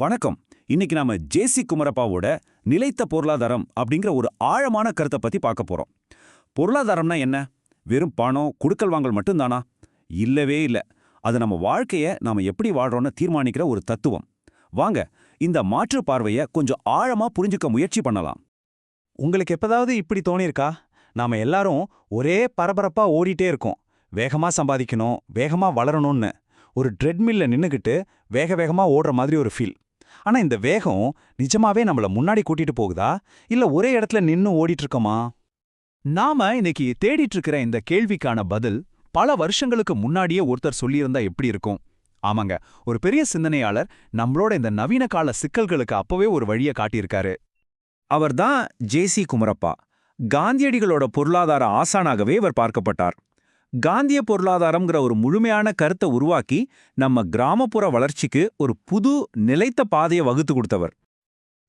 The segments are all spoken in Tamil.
வணக்கம். இன்னைக்கு நாம ஜேசி குமரப்பாவோட நிலைத்த பொருளாதாரம் அப்படிங்கிற ஒரு ஆழமான கருத்தை பத்தி பார்க்க போறோம். பொருளாதாரம்னா என்ன? வெறும் பணம், குடுக்கல் வாங்கல் மட்டும்தானா? இல்லவே இல்ல. அது நம்ம வாழ்க்கைய நாம எப்படி வாழ்றோம்னு தீர்மானிக்கிற ஒரு தத்துவம். வாங்க, இந்த மாற்று பார்வைய கொஞ்சம் ஆழமா புரிஞ்சுக்க முயற்சி பண்ணலாம். உங்களுக்கு எப்பதாவது இப்படி தோணியிருக்கா? நாம எல்லாரும் ஒரே பரபரப்பா ஓடிட்டே இருக்கோம். வேகமா சம்பாதிக்கணும், வேகமா வளரணும்னு. ஒரு ட்ரெட்மில்ல நின்னுக்கிட்டு வேக வேகமா ஓடுற மாதிரி ஒரு ஃபீல். ஆனா இந்த வேகம் நிஜமாவே நம்மள முன்னாடி கூட்டிட்டு போகுதா? இல்ல ஒரே இடத்துல நின்னு ஓடிட்டு இருக்கோமா? நாம இன்னைக்கு தேடிட்டு இருக்கிற இந்த கேள்விக்கான பதில் பல வருஷங்களுக்கு முன்னாடியே ஒருத்தர் சொல்லியிருந்தா எப்படி இருக்கும்? ஆமாங்க, ஒரு பெரிய சிந்தனையாளர் நம்மளோட இந்த நவீன கால சிக்கல்களுக்கு அப்பவே ஒரு வழியை காட்டியிருக்காரு. அவர்தான் ஜேசி குமரப்பா. காந்தியடிகளோட பொருளாதார ஆசானாகவே இவர் பார்க்கப்பட்டார். காந்திய பொருளாதாரம்ங்கிற ஒரு முழுமையான கருத்தை உருவாக்கி நம்ம கிராமப்புற வளர்ச்சிக்கு ஒரு புது நிலைத்த பாதையை வகுத்து கொடுத்தவர்.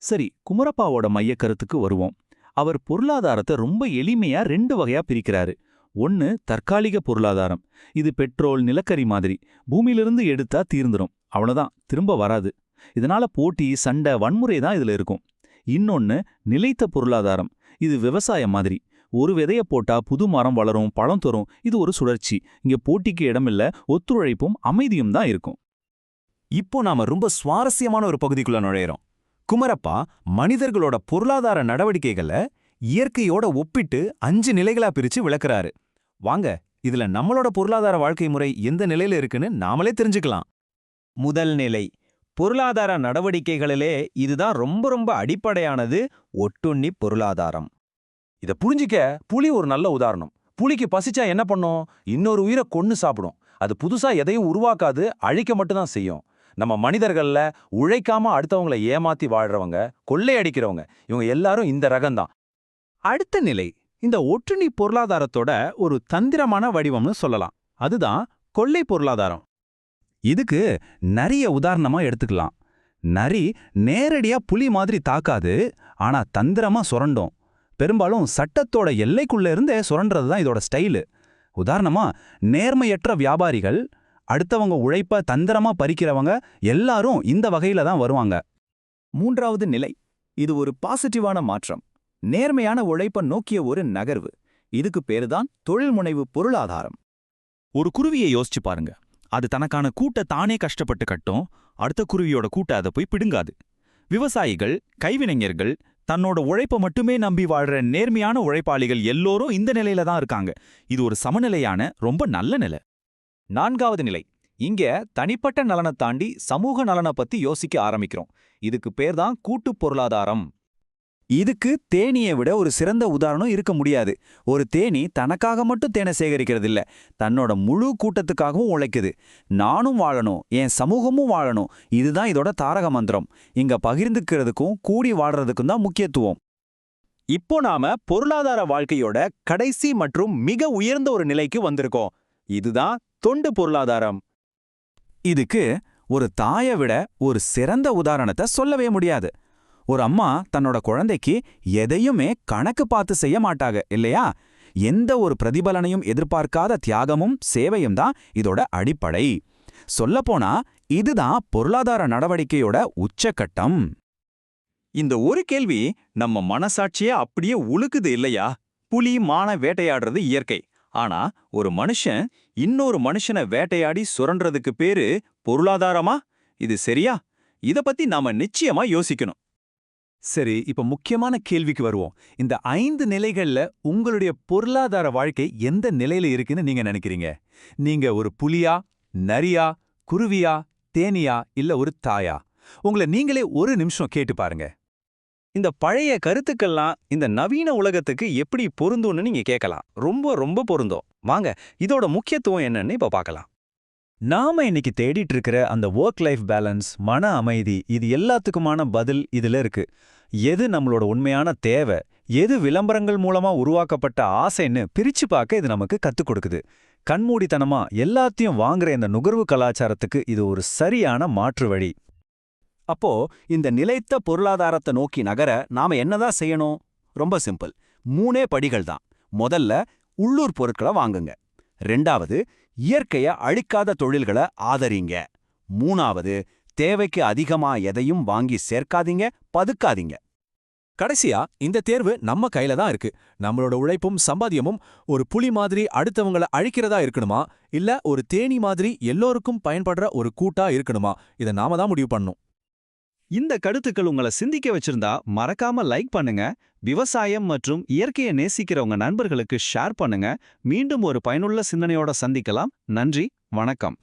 சரி, குமரப்பாவோட மைய கருத்துக்கு வருவோம். அவர் பொருளாதாரத்தை ரொம்ப எளிமையா 2 வகையா பிரிக்கிறாரு. ஒன்னு தற்காலிக பொருளாதாரம். இது பெட்ரோல், நிலக்கரி மாதிரி பூமியிலிருந்து எடுத்தா தீர்ந்துரும், அவ்வளவுதான், திரும்ப வராது. இதனால போட்டி, சண்டை, வன்முறை தான் இதுல இருக்கும். இன்னொன்னு நிலைத்த பொருளாதாரம். இது விவசாயம் மாதிரி. ஒரு விதைய போட்டா புது மரம் வளரும், பழம் தரும். இது ஒரு சுழற்சி. இங்க போட்டிக்கு இடமில்ல, ஒத்துழைப்பும் அமைதியும் தான் இருக்கும். இப்போ நாம ரொம்ப சுவாரஸ்யமான ஒரு பகுதிக்குள்ள நுழையிறோம். குமரப்பா மனிதர்களோட பொருளாதார நடவடிக்கைகளை இயற்கையோட ஒப்பிட்டு 5 நிலைகளா பிரிச்சு விளக்குறாரு. வாங்க, இதுல நம்மளோட பொருளாதார வாழ்க்கை முறை எந்த நிலையில இருக்குன்னு நாமளே தெரிஞ்சுக்கலாம். முதல் நிலை பொருளாதார நடவடிக்கைகளிலே இதுதான் ரொம்ப அடிப்படையானது, ஒட்டுண்ணி பொருளாதாரம். இத புரிஞ்சிக்க புலி ஒரு நல்ல உதாரணம். புலிக்கு பசிச்சா என்ன பண்ணும்? இன்னொரு உயிரை கொன்னு சாப்பிடும். அது புதுசா எதையும் உருவாக்காது, அழிக்க மட்டும்தான் செய்யும். நம்ம மனிதர்கள்ல உழைக்காம அடுத்தவங்களை ஏமாத்தி வாழ்றவங்க, கொள்ளையடிக்கிறவங்க, இவங்க எல்லாரும் இந்த ரகம்தான். அடுத்த நிலை இந்த ஒட்டுண்ணி பொருளாதாரத்தோட ஒரு தந்திரமான வடிவம்னு சொல்லலாம். அதுதான் கொள்ளை பொருளாதாரம். இதுக்கு நிறைய உதாரணமா எடுத்துக்கலாம். நரி நேரடியா புலி மாதிரி தாக்காது, ஆனா தந்திரமா சுரண்டும். பெரும்பாலும் சட்டத்தோட எல்லைக்குள்ள இருந்தே சுரண்டது தான் இதோட ஸ்டைலு. உதாரணமா, நேர்மையற்ற வியாபாரிகள், அடுத்தவங்க உழைப்ப தந்திரமா பறிக்கிறவங்க எல்லாரும் இந்த வகையில தான் வருவாங்க. மூன்றாவது நிலை இது ஒரு பாசிட்டிவான மாற்றம், நேர்மையான உழைப்ப நோக்கிய ஒரு நகர்வு. இதுக்கு பேருதான் தொழில் முனைவு பொருளாதாரம். ஒரு குருவியை யோசிச்சு பாருங்க. அது தனக்கான கூட்டை தானே கஷ்டப்பட்டு கட்டும், அடுத்த குருவியோட கூட்டை அதை போய் பிடுங்காது. விவசாயிகள், கைவினைஞர்கள், தன்னோட உழைப்ப மட்டுமே நம்பி வாழ்ற நேர்மையான உழைப்பாளிகள் எல்லோரும் இந்த நிலையில தான் இருக்காங்க. இது ஒரு சமநிலையான ரொம்ப நல்ல நிலை. நான்காவது நிலை இங்க தனிப்பட்ட நலனை தாண்டி சமூக நலனை பத்தி யோசிக்க ஆரம்பிக்கிறோம். இதுக்கு பேர்தான் கூட்டுப் பொருளாதாரம். இதுக்கு தேனியை விட ஒரு சிறந்த உதாரணம் இருக்க முடியாது. ஒரு தேனி தனக்காக மட்டும் தேனை சேகரிக்கிறது இல்ல, தன்னோட முழு கூட்டத்துக்காகவும் உழைக்குது. நானும் வாழணும், என் சமூகமும் வாழணும், இதுதான் இதோட தாரக மந்திரம். இங்க பகிர்ந்துக்கிறதுக்கும் கூடி வாழ்றதுக்கும் தான் முக்கியத்துவம். இப்போ நாம பொருளாதார வாழ்க்கையோட கடைசி மற்றும் மிக உயர்ந்த ஒரு நிலைக்கு வந்திருக்கோம். இதுதான் தொண்டு பொருளாதாரம். இதுக்கு ஒரு தாயை விட ஒரு சிறந்த உதாரணத்தை சொல்லவே முடியாது. ஒரு அம்மா தன்னோட குழந்தைக்கு எதையுமே கணக்கு பார்த்து செய்ய மாட்டாங்க, இல்லையா? எந்த ஒரு பிரதிபலனையும் எதிர்பார்க்காத தியாகமும் சேவையும் தான் இதோட அடிப்படை. சொல்லப்போனா இதுதான் பொருளாதார நடவடிக்கையோட உச்சக்கட்டம். இந்த ஒரு கேள்வி நம்ம மனசாட்சியே அப்படியே உழுக்குது இல்லையா? புலி மான வேட்டையாடுறது இயற்கை. ஆனா ஒரு மனுஷன் இன்னொரு மனுஷனை வேட்டையாடி சுரண்டறதுக்கு பேரு பொருளாதாரமா? இது சரியா? இத பத்தி நாம நிச்சயமா யோசிக்கணும். சரி, இப்ப முக்கியமான கேள்விக்கு வருவோம். இந்த 5 நிலைகள்ல உங்களுடைய பொருளாதார வாழ்க்கை எந்த நிலையில இருக்குன்னு நீங்க நினைக்கிறீங்க? நீங்க ஒரு புலியா, நரியா, குருவியா, தேனியா, இல்ல ஒரு தாயா? உங்களை நீங்களே ஒரு நிமிஷம் கேட்டு பாருங்க. இந்த பழைய கருத்துக்கள்லாம் இந்த நவீன உலகத்துக்கு எப்படி பொருந்தும்னு நீங்க கேட்கலாம். ரொம்ப பொருந்தும். வாங்க, இதோட முக்கியத்துவம் என்னன்னு இப்ப பார்க்கலாம். நாம இன்னைக்கு தேடிட்டு இருக்கிற அந்த ஒர்க் லைஃப் பேலன்ஸ், மன அமைதி, இது எல்லாத்துக்குமான பதில் இதுல இருக்கு. எது நம்மளோட உண்மையான தேவை, எது விளம்பரங்கள் மூலமா உருவாக்கப்பட்ட ஆசைன்னு பிரிச்சு பார்க்க இது நமக்கு கத்துக் கொடுக்குது. கண்மூடித்தனமா எல்லாத்தையும் வாங்குற இந்த நுகர்வு கலாச்சாரத்துக்கு இது ஒரு சரியான மாற்று வழி. அப்போ இந்த நிலைத்த பொருளாதாரத்தை நோக்கி நகர நாம என்னதான் செய்யணும்? ரொம்ப சிம்பிள். 3 படிகள் தான். முதல்ல உள்ளூர் பொருட்களை வாங்குங்க. 2வது இயற்கைய அழிக்காத தொழில்களை ஆதரிங்க. 3வது தேவைக்கு அதிகமா எதையும் வாங்கி சேர்க்காதீங்க, பதுக்காதீங்க. கடைசியா இந்த தேர்வு நம்ம கையில தான் இருக்கு. நம்மளோட உழைப்பும் சம்பாத்தியமும் ஒரு புலி மாதிரி அடுத்தவங்கள அழிக்கிறதா இருக்கணுமா, இல்ல ஒரு தேனீ மாதிரி எல்லோருக்கும் பயன்படுற ஒரு கூட்டா இருக்கணுமா, இதை நாம தான் முடிவு பண்ணணும். இந்த கருத்துக்கள் உங்களை சிந்திக்க வச்சிருந்தா மறக்காம லைக் பண்ணுங்க. விவசாயம் மற்றும் இயற்கையை நேசிக்கிறவங்க நண்பர்களுக்கு ஷேர் பண்ணுங்க. மீண்டும் ஒரு பயனுள்ள சிந்தனையோட சந்திக்கலாம். நன்றி, வணக்கம்.